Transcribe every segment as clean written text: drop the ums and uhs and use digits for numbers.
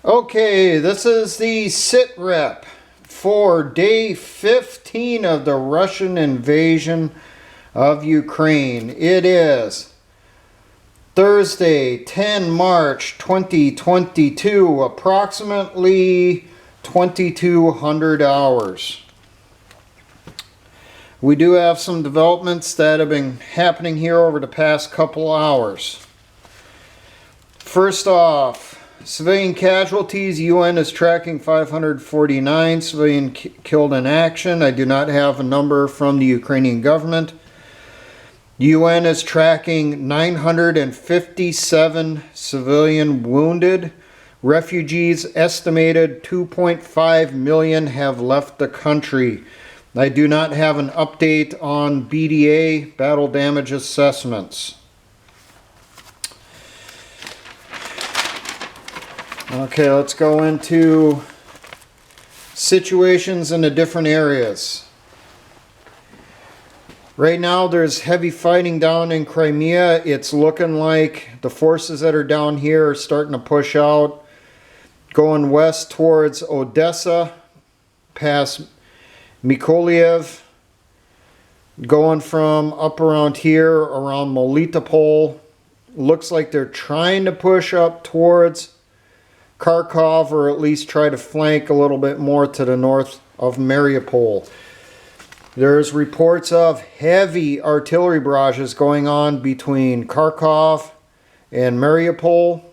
Okay, this is the sit rep for day 15 of the Russian invasion of Ukraine. It is Thursday, 10 March 2022, approximately 2200 hours. We do have some developments that have been happening here over the past couple hours. First off, civilian casualties, UN is tracking 549 civilian killed in action. I do not have a number from the Ukrainian government. UN is tracking 957 civilian wounded. Refugees estimated 2.5 million have left the country. I do not have an update on BDA, battle damage assessments. Okay, let's go into situations in the different areas. Right now there's heavy fighting down in Crimea. It's looking like the forces that are down here are starting to push out, going west towards Odessa, past Mykolaiv, going from up around here, around Mariupol. Looks like they're trying to push up towards Kharkov, or at least try to flank a little bit more to the north of Mariupol. There's reports of heavy artillery barrages going on between Kharkov and Mariupol.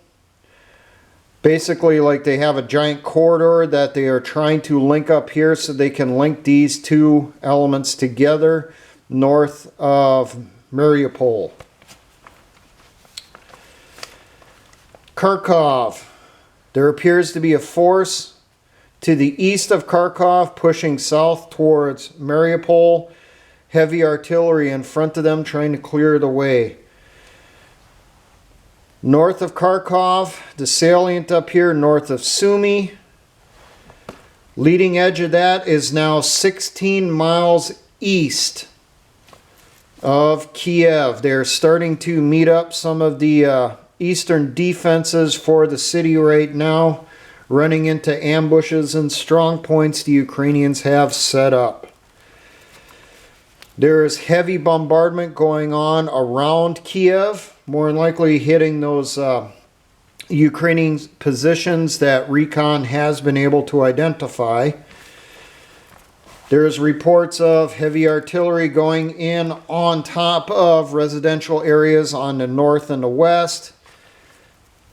Basically, like they have a giant corridor that they are trying to link up here so they can link these two elements together north of Mariupol. Kharkov. There appears to be a force to the east of Kharkov pushing south towards Mariupol. Heavy artillery in front of them trying to clear the way. North of Kharkov, the salient up here north of Sumy. Leading edge of that is now 16 miles east of Kiev. They're starting to meet up some of the eastern defenses for the city right now, running into ambushes and strong points the Ukrainians have set up. There is heavy bombardment going on around Kiev, more than likely hitting those Ukrainian positions that recon has been able to identify. There's reports of heavy artillery going in on top of residential areas on the north and the west.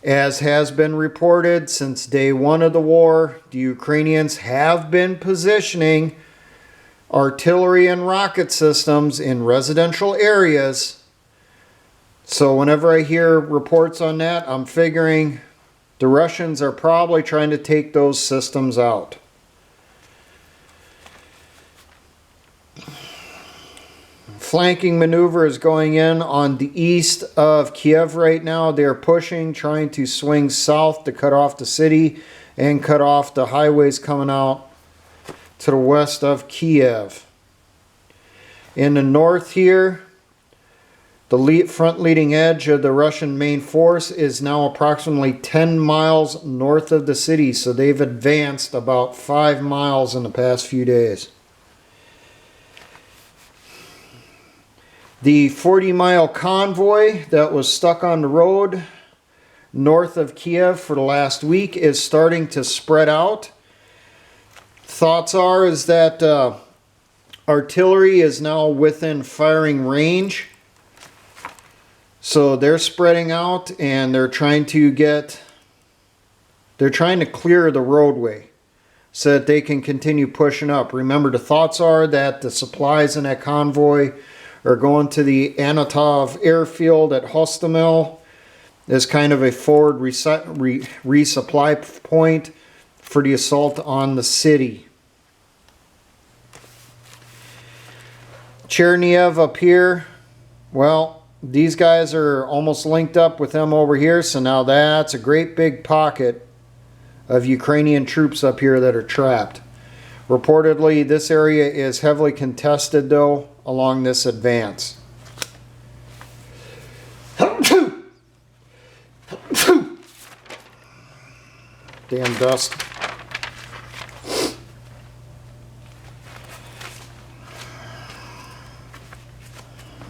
As has been reported since day one of the war, the Ukrainians have been positioning artillery and rocket systems in residential areas. So whenever I hear reports on that, I'm figuring the Russians are probably trying to take those systems out. Flanking maneuver is going in on the east of Kiev right now. They're pushing, trying to swing south to cut off the city and cut off the highways coming out to the west of Kiev. In the north here, the front leading edge of the Russian main force is now approximately 10 miles north of the city, so they've advanced about 5 miles in the past few days. The 40-mile convoy that was stuck on the road north of Kiev for the last week is starting to spread out. Thoughts are is that artillery is now within firing range. So they're spreading out and they're trying to clear the roadway so that they can continue pushing up. Remember, the thoughts are that the supplies in that convoy are going to the Anatov airfield at Hostomel as kind of a forward resupply point for the assault on the city. Chernihiv up here, well, these guys are almost linked up with them over here, so now that's a great big pocket of Ukrainian troops up here that are trapped. Reportedly, this area is heavily contested, though, along this advance. Damn dust.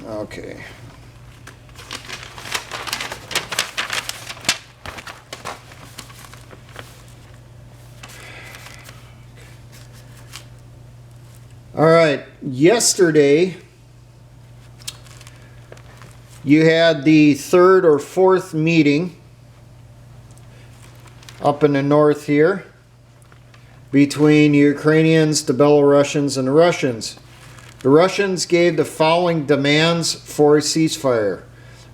Okay. All right, yesterday you had the third or fourth meeting up in the north here between the Ukrainians, the Belarusians, and the Russians. The Russians gave the following demands for a ceasefire.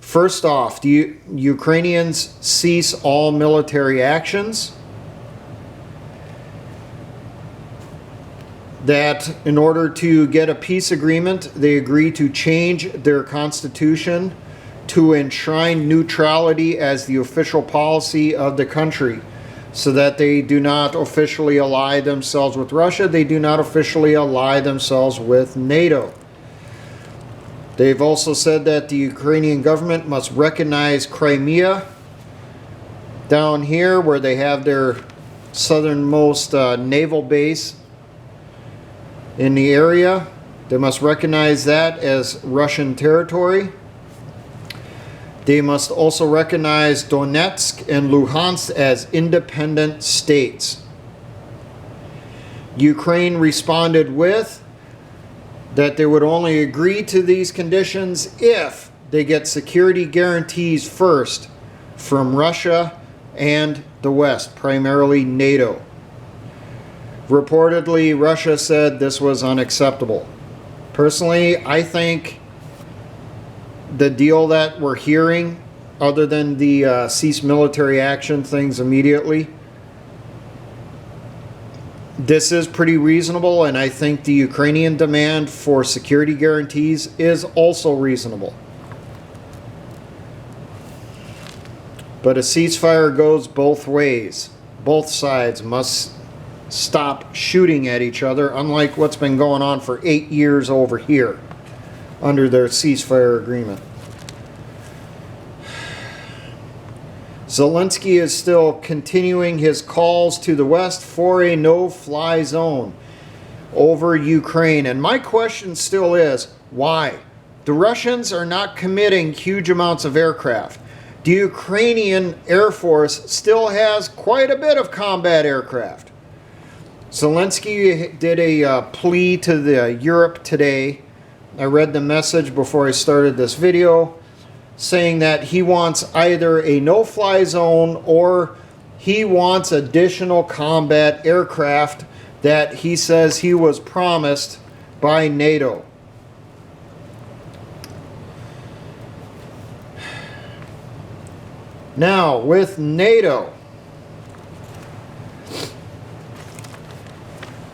First off, the Ukrainians cease all military actions. That in order to get a peace agreement, they agree to change their constitution to enshrine neutrality as the official policy of the country, so that they do not officially ally themselves with Russia. They do not officially ally themselves with NATO. They've also said that the Ukrainian government must recognize Crimea down here, where they have their southernmost naval base in the area. They must recognize that as Russian territory. They must also recognize Donetsk and Luhansk as independent states. Ukraine responded with that they would only agree to these conditions if they get security guarantees first from Russia and the West, primarily NATO. Reportedly, Russia said this was unacceptable. Personally, I think the deal that we're hearing, other than the cease military action things immediately, this is pretty reasonable, and I think the Ukrainian demand for security guarantees is also reasonable. But a ceasefire goes both ways. Both sides must stop shooting at each other, unlike what's been going on for 8 years over here under their ceasefire agreement. Zelensky is still continuing his calls to the West for a no-fly zone over Ukraine. And my question still is, why? The Russians are not committing huge amounts of aircraft. The Ukrainian Air Force still has quite a bit of combat aircraft. Zelensky did a plea to the Europe today. I read the message before I started this video, saying that he wants either a no-fly zone or he wants additional combat aircraft that he says he was promised by NATO. Now, with NATO,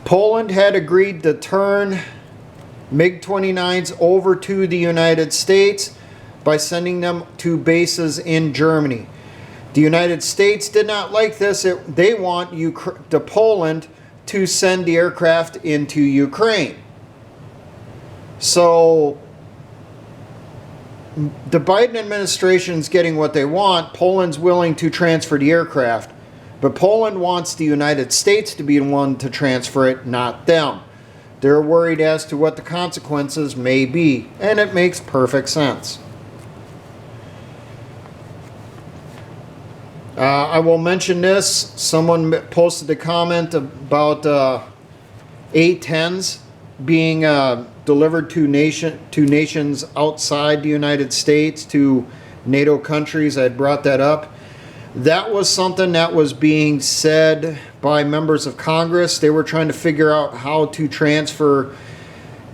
Poland had agreed to turn MiG-29s over to the United States by sending them to bases in Germany. The United States did not like this. They want Poland to send the aircraft into Ukraine. So the Biden administration is getting what they want. Poland's willing to transfer the aircraft. But Poland wants the United States to be the one to transfer it, not them. They're worried as to what the consequences may be, and it makes perfect sense. I will mention this. Someone posted a comment about A-10s being delivered to nations outside the United States, to NATO countries. I brought that up. That was something that was being said by members of Congress. They were trying to figure out how to transfer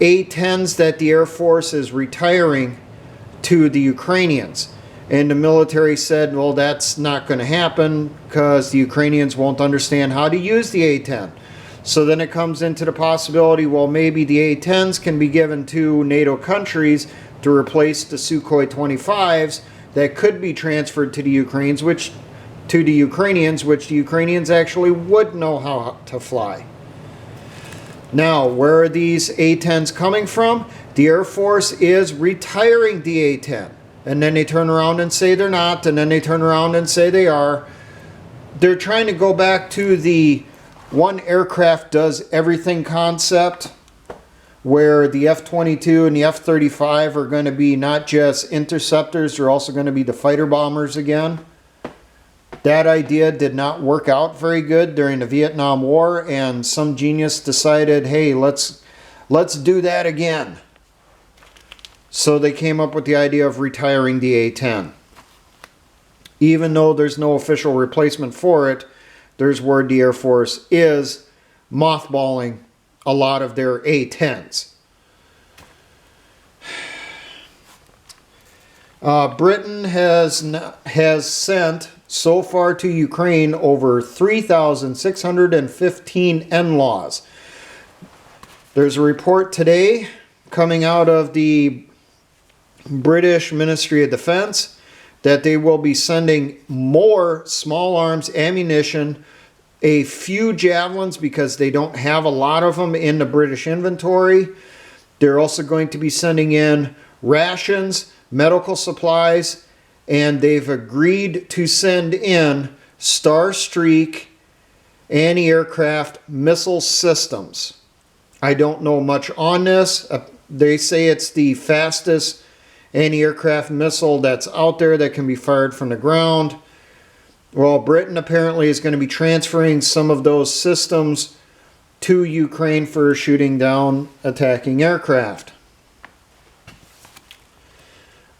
A-10s that the Air Force is retiring to the Ukrainians. And the military said, well, that's not going to happen because the Ukrainians won't understand how to use the A-10. So then it comes into the possibility, well, maybe the A-10s can be given to NATO countries to replace the Sukhoi 25s that could be transferred to the Ukrainians, which the Ukrainians actually would know how to fly. Now, where are these A-10s coming from? The Air Force is retiring the A-10. And then they turn around and say they're not, and then they turn around and say they are. they're trying to go back to the one aircraft does everything concept, where the F-22 and the F-35 are going to be not just interceptors, they're also going to be the fighter bombers again. That idea did not work out very good during the Vietnam War, and some genius decided, hey, let's do that again. So they came up with the idea of retiring the A-10. Even though there's no official replacement for it, there's word the Air Force is mothballing a lot of their A-10s. Britain has sent so far to Ukraine over 3,615 NLAWs. There's a report today coming out of the British Ministry of Defense that they will be sending more small arms ammunition, a few javelins because they don't have a lot of them in the British inventory. They're also going to be sending in rations, medical supplies, and they've agreed to send in Starstreak anti-aircraft missile systems. I don't know much on this. They say it's the fastest anti-aircraft missile that's out there that can be fired from the ground. Well, Britain apparently is going to be transferring some of those systems to Ukraine for shooting down attacking aircraft.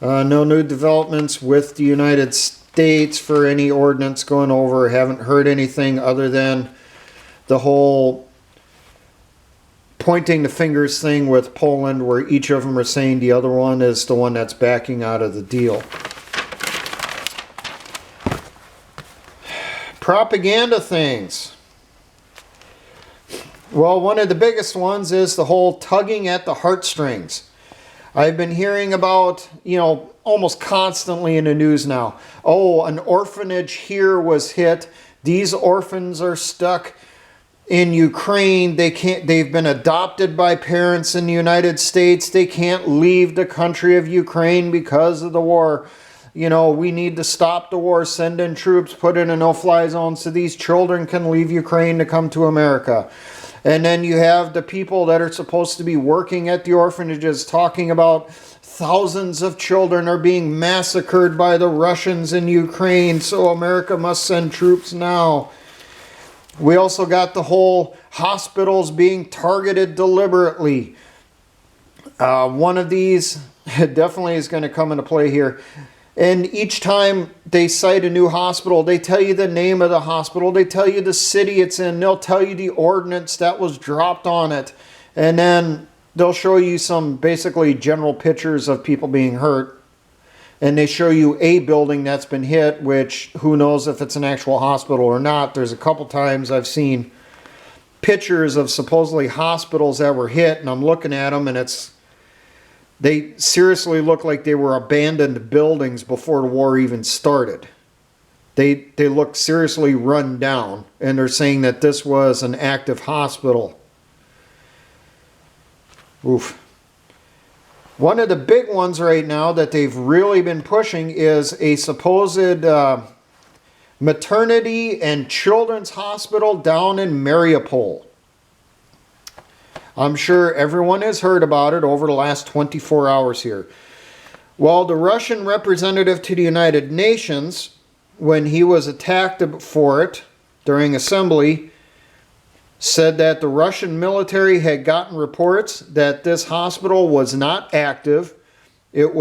No new developments with the United States for any ordnance going over. Haven't heard anything other than the whole pointing the fingers thing with Poland, where each of them are saying the other one is the one that's backing out of the deal. Propaganda things. Well, one of the biggest ones is the whole tugging at the heartstrings. I've been hearing about, almost constantly in the news now. Oh, an orphanage here was hit. These orphans are stuck in Ukraine. They've been adopted by parents in the United States. They can't leave the country of Ukraine because of the war. We need to stop the war, send in troops, put in a no-fly zone so these children can leave Ukraine to come to America. And then you have the people that are supposed to be working at the orphanages talking about thousands of children are being massacred by the Russians in Ukraine, so America must send troops now. We also got the whole hospitals being targeted deliberately. One of these definitely is going to come into play here. And each time they cite a new hospital, they tell you the name of the hospital, they tell you the city it's in, they'll tell you the ordnance that was dropped on it, and then they'll show you some basically general pictures of people being hurt, and they show you a building that's been hit, which who knows if it's an actual hospital or not. There's a couple times I've seen pictures of supposedly hospitals that were hit, and I'm looking at them, and they seriously look like they were abandoned buildings before the war even started. They look seriously run down, and they're saying that this was an active hospital. Oof. One of the big ones right now that they've really been pushing is a supposed maternity and children's hospital down in Mariupol. I'm sure everyone has heard about it over the last 24 hours here. Well, the Russian representative to the United Nations, when he was attacked for it during assembly, said that the Russian military had gotten reports that this hospital was not active. It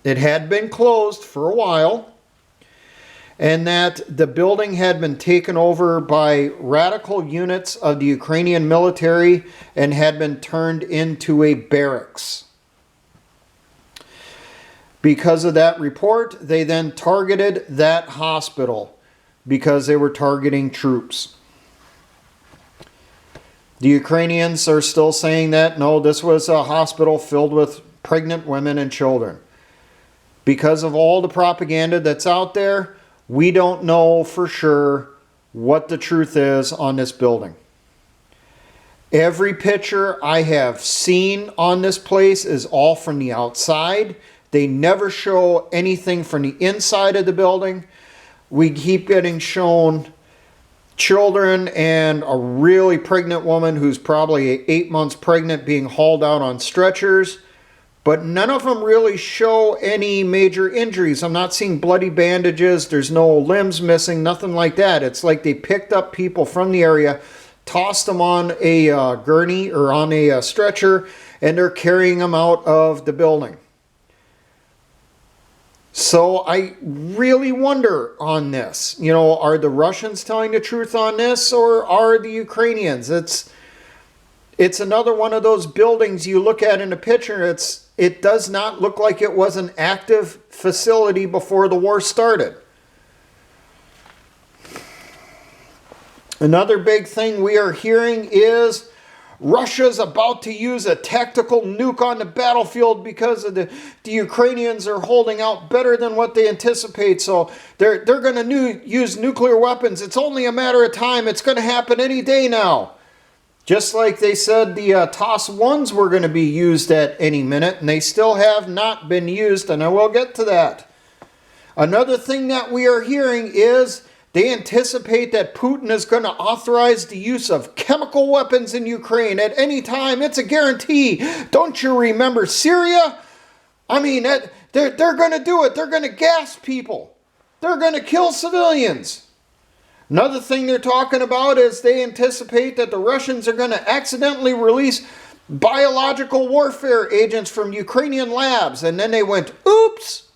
had been closed for a while, and that the building had been taken over by radical units of the Ukrainian military and had been turned into a barracks. Because of that report, they then targeted that hospital because they were targeting troops. The Ukrainians are still saying that, no, this was a hospital filled with pregnant women and children. Because of all the propaganda that's out there, we don't know for sure what the truth is on this building. Every picture I have seen on this place is all from the outside. They never show anything from the inside of the building. we keep getting shown children and a really pregnant woman who's probably 8 months pregnant being hauled out on stretchers. But none of them really show any major injuries. I'm not seeing bloody bandages. There's no limbs missing, nothing like that. It's like they picked up people from the area, tossed them on a gurney or on a stretcher, and they're carrying them out of the building. So I really wonder on this. You know, are the Russians telling the truth on this, or are the Ukrainians? It's another one of those buildings you look at in a picture. It does not look like it was an active facility before the war started. Another big thing we are hearing is Russia's about to use a tactical nuke on the battlefield because of the Ukrainians are holding out better than what they anticipate. So they're going to use nuclear weapons. It's only a matter of time. It's going to happen any day now. Just like they said the TOS-1s were going to be used at any minute, and they still have not been used, and I will get to that. Another thing that we are hearing is they anticipate that Putin is going to authorize the use of chemical weapons in Ukraine at any time. It's a guarantee. Don't you remember Syria? I mean, they're going to do it. They're going to gas people. They're going to kill civilians. Another thing they're talking about is they anticipate that the Russians are going to accidentally release biological warfare agents from Ukrainian labs. And then they went, oops.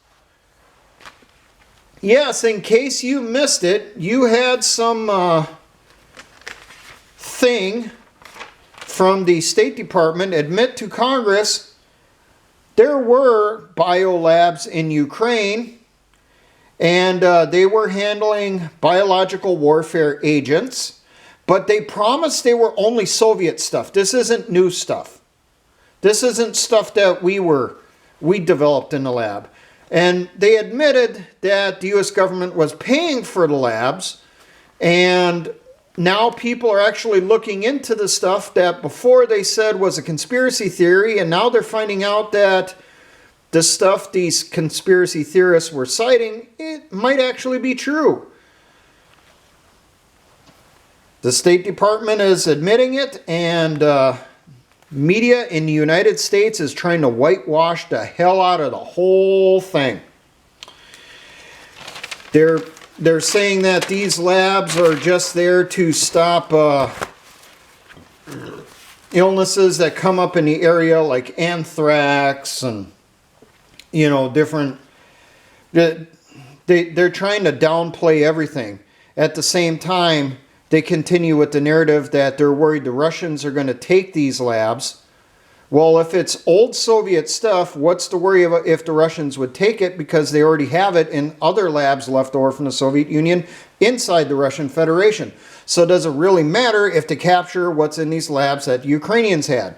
Yes, in case you missed it, you had some thing from the State Department admit to Congress there were biolabs in Ukraine. And they were handling biological warfare agents, but they promised they were only Soviet stuff. This isn't new stuff. This isn't stuff that we developed in the lab. And they admitted that the U.S. government was paying for the labs, and now people are actually looking into the stuff that before they said was a conspiracy theory, and now they're finding out that the stuff these conspiracy theorists were citing, it might actually be true. The State Department is admitting it, and media in the United States is trying to whitewash the hell out of the whole thing. They're saying that these labs are just there to stop illnesses that come up in the area like anthrax and different. They're trying to downplay everything. At the same time, they continue with the narrative that they're worried the Russians are going to take these labs. Well, if it's old Soviet stuff, what's the worry about if the Russians would take it, because they already have it in other labs left over from the Soviet Union inside the Russian Federation. So does it really matter if they capture what's in these labs that the Ukrainians had?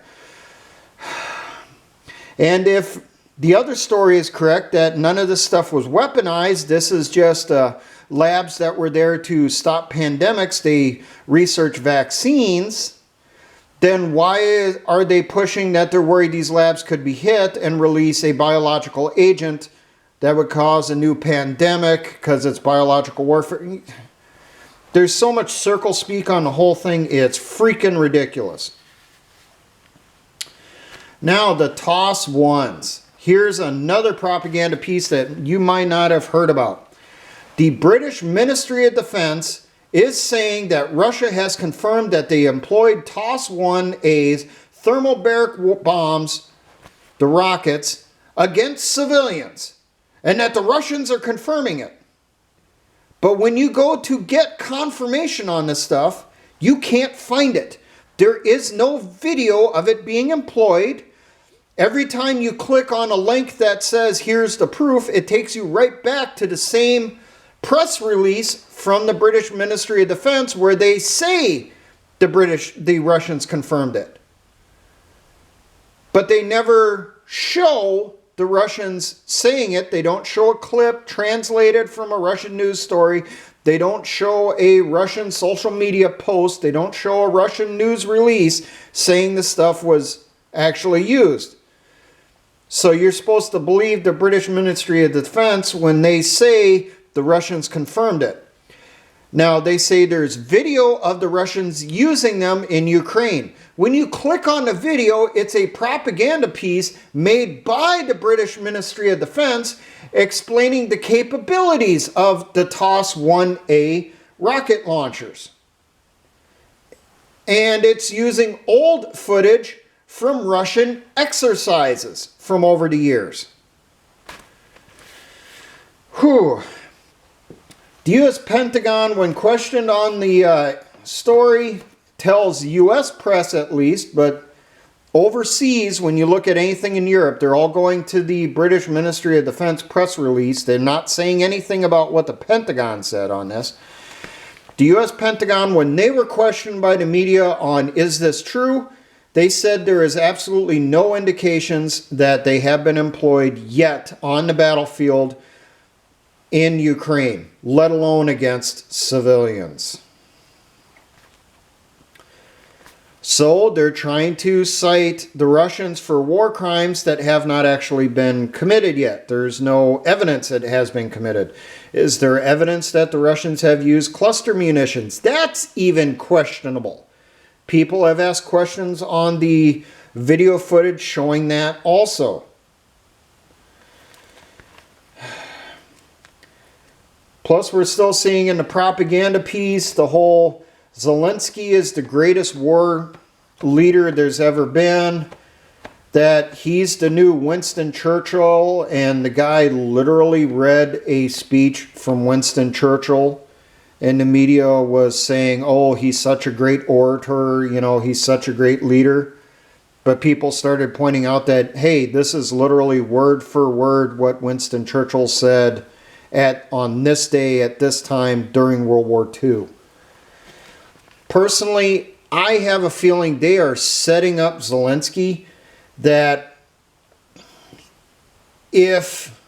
And if the other story is correct, that none of this stuff was weaponized, this is just labs that were there to stop pandemics, they research vaccines, then why are they pushing that they're worried these labs could be hit and release a biological agent that would cause a new pandemic because it's biological warfare? There's so much circle speak on the whole thing, it's freaking ridiculous. Now the TOS-1s. Here's another propaganda piece that you might not have heard about. The British Ministry of Defense is saying that Russia has confirmed that they employed TOS-1A's thermobaric bombs, the rockets, against civilians, and that the Russians are confirming it. But when you go to get confirmation on this stuff, you can't find it. There is no video of it being employed. Every time you click on a link that says, here's the proof, it takes you right back to the same press release from the British Ministry of Defense where they say the Russians confirmed it. But they never show the Russians saying it. They don't show a clip translated from a Russian news story. They don't show a Russian social media post. They don't show a Russian news release saying the stuff was actually used. So you're supposed to believe the British Ministry of Defense when they say the Russians confirmed it. Now, they say there's video of the Russians using them in Ukraine. When you click on the video, it's a propaganda piece made by the British Ministry of Defense explaining the capabilities of the TOS-1A rocket launchers. And it's using old footage from Russian exercises from over the years. Whew. The U.S. Pentagon, when questioned on the story, tells U.S. press at least, but overseas, when you look at anything in Europe, they're all going to the British Ministry of Defense press release. They're not saying anything about what the Pentagon said on this. The U.S. Pentagon, when they were questioned by the media on is this true, they said there is absolutely no indications that they have been employed yet on the battlefield in Ukraine, let alone against civilians. So they're trying to cite the Russians for war crimes that have not actually been committed yet. There's no evidence that it has been committed. Is there evidence that the Russians have used cluster munitions? That's even questionable. People have asked questions on the video footage showing that also. Plus, we're still seeing in the propaganda piece the whole Zelensky is the greatest war leader there's ever been, that he's the new Winston Churchill, and the guy literally read a speech from Winston Churchill, and the media was saying, oh, he's such a great orator, you know, he's such a great leader. But people started pointing out that, hey, this is literally word for word what Winston Churchill said on this day, at this time, during World War II. Personally, I have a feeling they are setting up Zelensky that if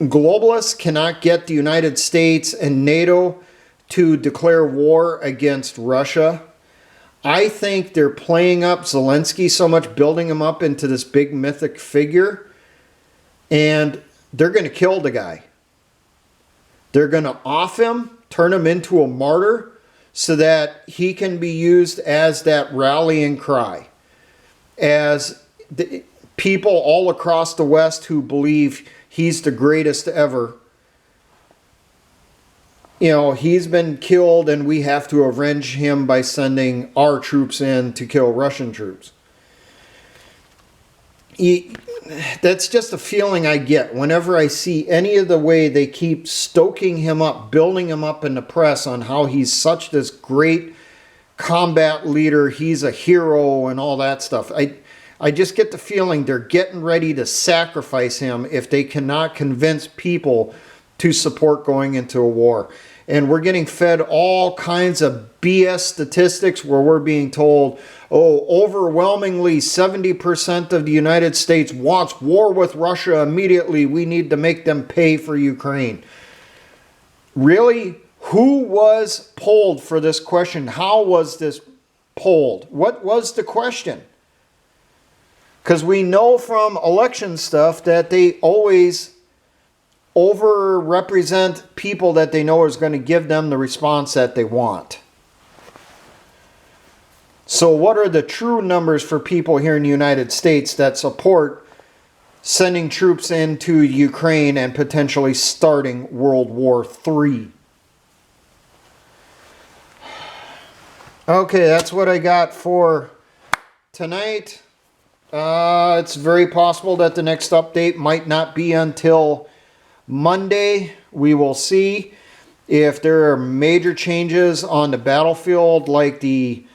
globalists cannot get the United States and NATO to declare war against Russia, I think they're playing up Zelensky so much, building him up into this big mythic figure, and they're going to kill the guy. They're going to off him, turn him into a martyr, so that he can be used as that rallying cry. As the people all across the West who believe he's the greatest ever, you know, he's been killed and we have to avenge him by sending our troops in to kill Russian troops. That's just a feeling I get whenever I see any of the way they keep stoking him up, building him up in the press on how he's such this great combat leader, he's a hero and all that stuff. I just get the feeling they're getting ready to sacrifice him if they cannot convince people to support going into a war. And we're getting fed all kinds of BS statistics where we're being told, oh, overwhelmingly 70% of the United States wants war with Russia immediately. We need to make them pay for Ukraine. Really? Who was polled for this question? How was this polled? What was the question? Because we know from election stuff that they always over-represent people that they know is going to give them the response that they want. So what are the true numbers for people here in the United States that support sending troops into Ukraine and potentially starting World War III? Okay, that's what I got for tonight. It's very possible that the next update might not be until Monday. We will see if there are major changes on the battlefield, like the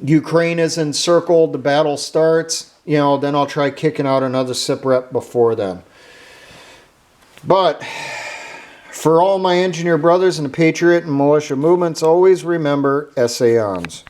Ukraine is encircled, the battle starts, you know, then I'll try kicking out another SIP before then. But for all my engineer brothers in the Patriot and militia movements, always remember, essay arms.